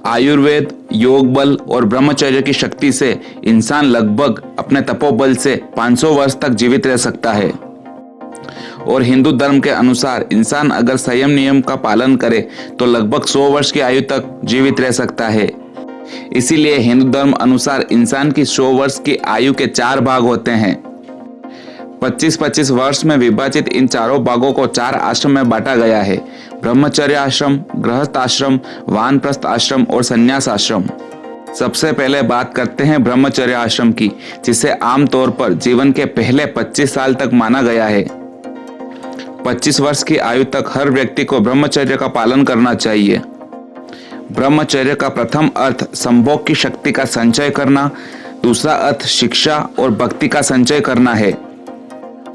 आयुर्वेद, योग बल और ब्रह्मचर्य की शक्ति से इंसान लगभग अपने तपोबल से 500 वर्ष तक जीवित रह सकता है। और हिंदू धर्म के अनुसार इंसान अगर संयम नियम का पालन करे तो लगभग 100 वर्ष की आयु तक जीवित रह सकता है। इसीलिए हिंदू धर्म अनुसार इंसान की 100 वर्ष की आयु के 4 भाग होते हैं। 25-25 वर्ष में विभाजित इन चारों भागों को 4 आश्रम में बांटा गया है: ब्रह्मचर्य आश्रम, गृहस्थ आश्रम, वानप्रस्थ आश्रम और संन्यास आश्रम। सबसे पहले बात करते हैं ब्रह्मचर्य आश्रम की, जिसे आमतौर पर जीवन के पहले 25 साल तक माना गया है। 25 वर्ष की आयु तक हर व्यक्ति को ब्रह्मचर्य का पालन करना चाहिए। ब्रह्मचर्य का प्रथम अर्थ संभोग की शक्ति का संचय करना, दूसरा अर्थ शिक्षा और भक्ति का संचय करना है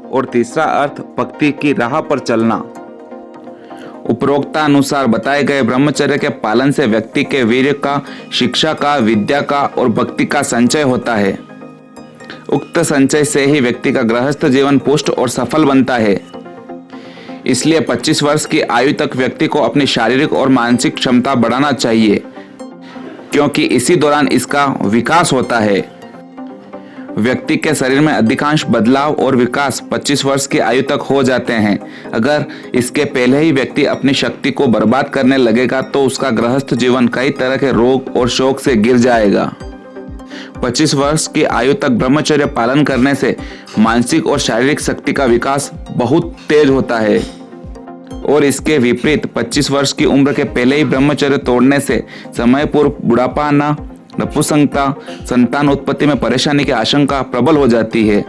और तीसरा अर्थ भक्ति की राह पर चलना। उपरोक्तानुसार बताए गए ब्रह्मचर्य के पालन से व्यक्ति के वीर्य का, शिक्षा का, विद्या का और भक्ति का संचय होता है। उक्त संचय से ही व्यक्ति का गृहस्थ जीवन पुष्ट और सफल बनता है। इसलिए 25 वर्ष की आयु तक व्यक्ति को अपनी शारीरिक और मानसिक क्षमता बढ़ाना चाहिए, क्योंकि इसी दौरान इसका विकास होता है। व्यक्ति के शरीर में अधिकांश बदलाव और विकास 25 वर्ष की आयु तक हो जाते हैं। अगर इसके पहले ही व्यक्ति अपनी शक्ति को बर्बाद करने लगेगा तो उसका गृहस्थ जीवन कई तरह के रोग और शोक से गिर जाएगा। 25 वर्ष की आयु तक ब्रह्मचर्य पालन करने से मानसिक और शारीरिक शक्ति का विकास बहुत तेज होता है और इसके विपरीत 25 वर्ष की उम्र के पहले ही ब्रह्मचर्य तोड़ने से समय पूर्व बुढ़ापा आना, नपुंसकता, संतान उत्पत्ति में परेशानी की आशंका प्रबल हो जाती है।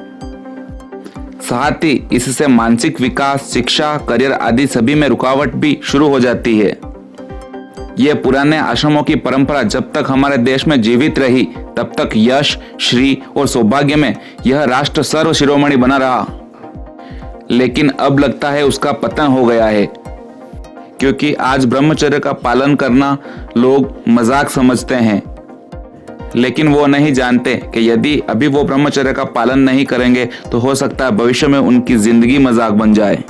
साथ ही इससे मानसिक विकास, शिक्षा, करियर आदि सभी में रुकावट भी शुरू हो जाती है। ये पुराने आश्रमों की परंपरा जब तक हमारे देश में जीवित रही तब तक यश, श्री और सौभाग्य में यह राष्ट्र सर्व शिरोमणि बना रहा। लेकिन अब लगता है उसका पतन हो गया है, क्योंकि आज ब्रह्मचर्य का पालन करना लोग मजाक समझते हैं, लेकिन वो नहीं जानते कि यदि अभी वो ब्रह्मचर्य का पालन नहीं करेंगे तो हो सकता है भविष्य में उनकी जिंदगी मजाक बन जाए।